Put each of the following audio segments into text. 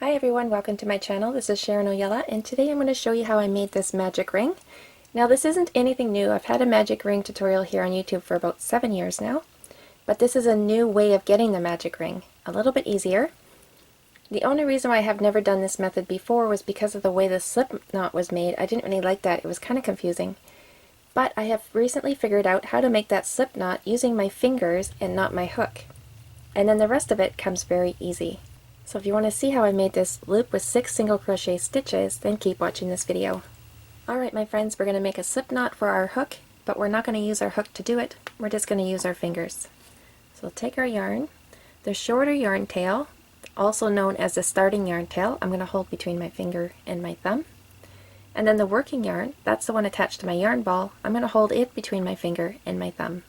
Hi everyone, welcome to my channel. This is Sharon Oyella, and today I'm going to show you how I made this magic ring. Now this isn't anything new. I've had a magic ring tutorial here on YouTube for about 7 years now, but this is a new way of getting the magic ring, a little bit easier. The only reason why I have never done this method before was because of the way the slip knot was made. I didn't really like that. It was kind of confusing. But I have recently figured out how to make that slip knot using my fingers and not my hook. And then the rest of it comes very easy. So if you want to see how I made this loop with 6 single crochet stitches, then keep watching this video. Alright my friends, we're going to make a slip knot for our hook, but we're not going to use our hook to do it. We're just going to use our fingers. So we'll take our yarn, the shorter yarn tail, also known as the starting yarn tail, I'm going to hold between my finger and my thumb. And then the working yarn, that's the one attached to my yarn ball, I'm going to hold it between my finger and my thumb.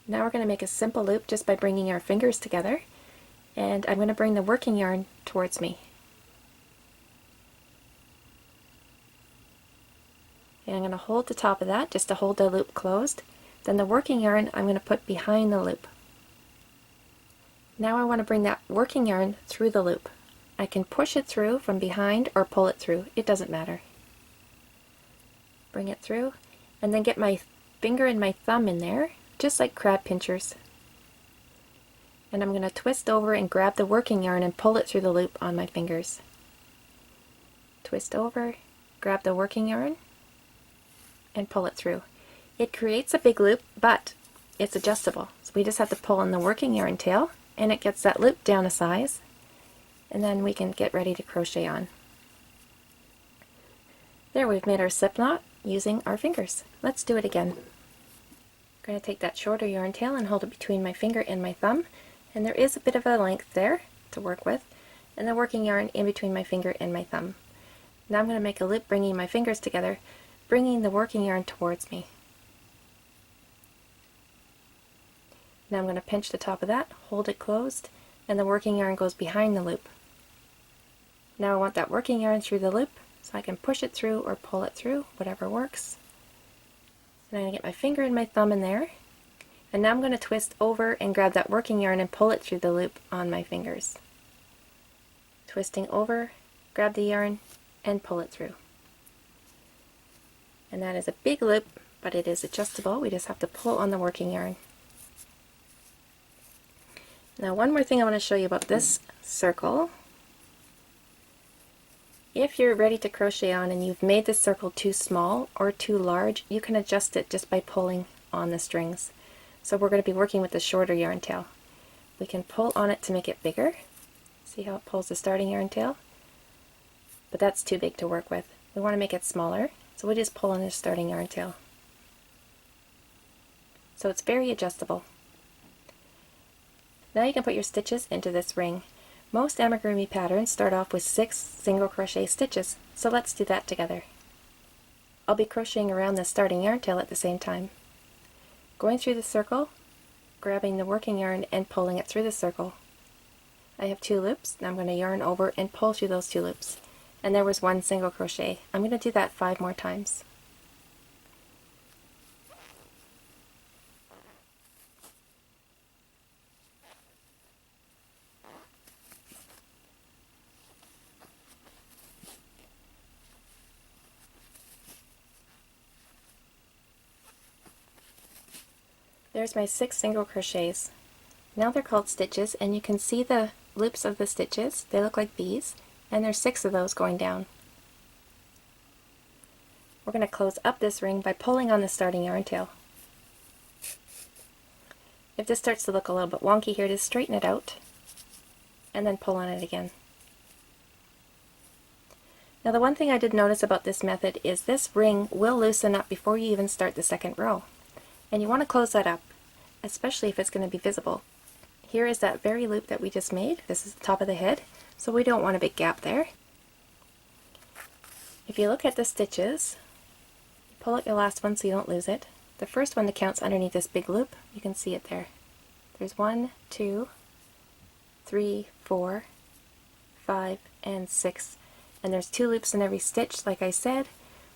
Now we're going to make a simple loop just by bringing our fingers together. And I'm going to bring the working yarn towards me. And I'm going to hold the top of that just to hold the loop closed. Then the working yarn I'm going to put behind the loop. Now I want to bring that working yarn through the loop. I can push it through from behind or pull it through. It doesn't matter. Bring it through and then get my finger and my thumb in there, just like crab pinchers. And I'm going to twist over and grab the working yarn and pull it through the loop on my fingers. Twist over, grab the working yarn, and pull it through. It creates a big loop, but it's adjustable. So we just have to pull on the working yarn tail, and it gets that loop down a size, and then we can get ready to crochet on. There, we've made our slip knot using our fingers. Let's do it again. I'm going to take that shorter yarn tail and hold it between my finger and my thumb. And there is a bit of a length there to work with, and the working yarn in between my finger and my thumb. Now I'm going to make a loop bringing my fingers together, bringing the working yarn towards me. Now I'm going to pinch the top of that, hold it closed, and the working yarn goes behind the loop. Now I want that working yarn through the loop, so I can push it through or pull it through, whatever works. And I'm going to get my finger and my thumb in there. And now I'm going to twist over and grab that working yarn and pull it through the loop on my fingers. Twisting over, grab the yarn, and pull it through. And that is a big loop, but it is adjustable. We just have to pull on the working yarn. Now one more thing I want to show you about this circle. If you're ready to crochet on and you've made this circle too small or too large, you can adjust it just by pulling on the strings. So we're going to be working with the shorter yarn tail. We can pull on it to make it bigger. See how it pulls the starting yarn tail? But that's too big to work with. We want to make it smaller, so we just pull on the starting yarn tail. So it's very adjustable. Now you can put your stitches into this ring. Most amigurumi patterns start off with 6 single crochet stitches, so let's do that together. I'll be crocheting around the starting yarn tail at the same time. Going through the circle, grabbing the working yarn and pulling it through the circle. I have 2 loops, and I'm going to yarn over and pull through those 2 loops. And there was 1 single crochet. I'm going to do that 5 more times. There's my 6 single crochets. Now they're called stitches, and you can see the loops of the stitches. They look like bees, and there's 6 of those going down. We're going to close up this ring by pulling on the starting yarn tail. If this starts to look a little bit wonky here, just straighten it out, and then pull on it again. Now the one thing I did notice about this method is this ring will loosen up before you even start the second row. And you want to close that up, especially if it's going to be visible. Here is that very loop that we just made. This is the top of the head, so we don't want a big gap there. If you look at the stitches, pull out your last one so you don't lose it. The first one that counts underneath this big loop, you can see it there. There's 1, 2, 3, 4, 5, and 6. And there's 2 loops in every stitch, like I said.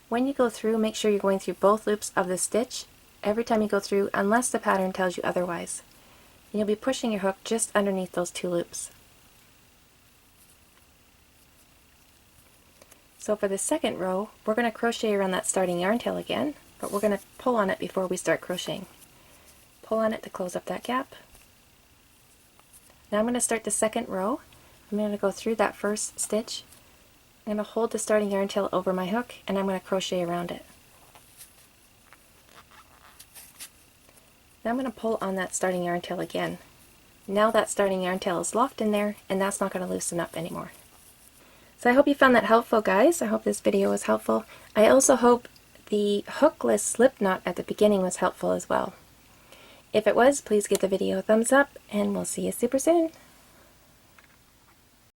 When you go through, make sure you're going through both loops of the stitch every time you go through, unless the pattern tells you otherwise. And you'll be pushing your hook just underneath those 2 loops. So for the second row, we're going to crochet around that starting yarn tail again, but we're going to pull on it before we start crocheting. Pull on it to close up that gap. Now I'm going to start the second row. I'm going to go through that first stitch. I'm going to hold the starting yarn tail over my hook and I'm going to crochet around it. Now I'm going to pull on that starting yarn tail again. Now that starting yarn tail is locked in there and that's not going to loosen up anymore. So I hope you found that helpful, guys. I hope this video was helpful. I also hope the hookless slip knot at the beginning was helpful as well. If it was, please give the video a thumbs up and we'll see you super soon.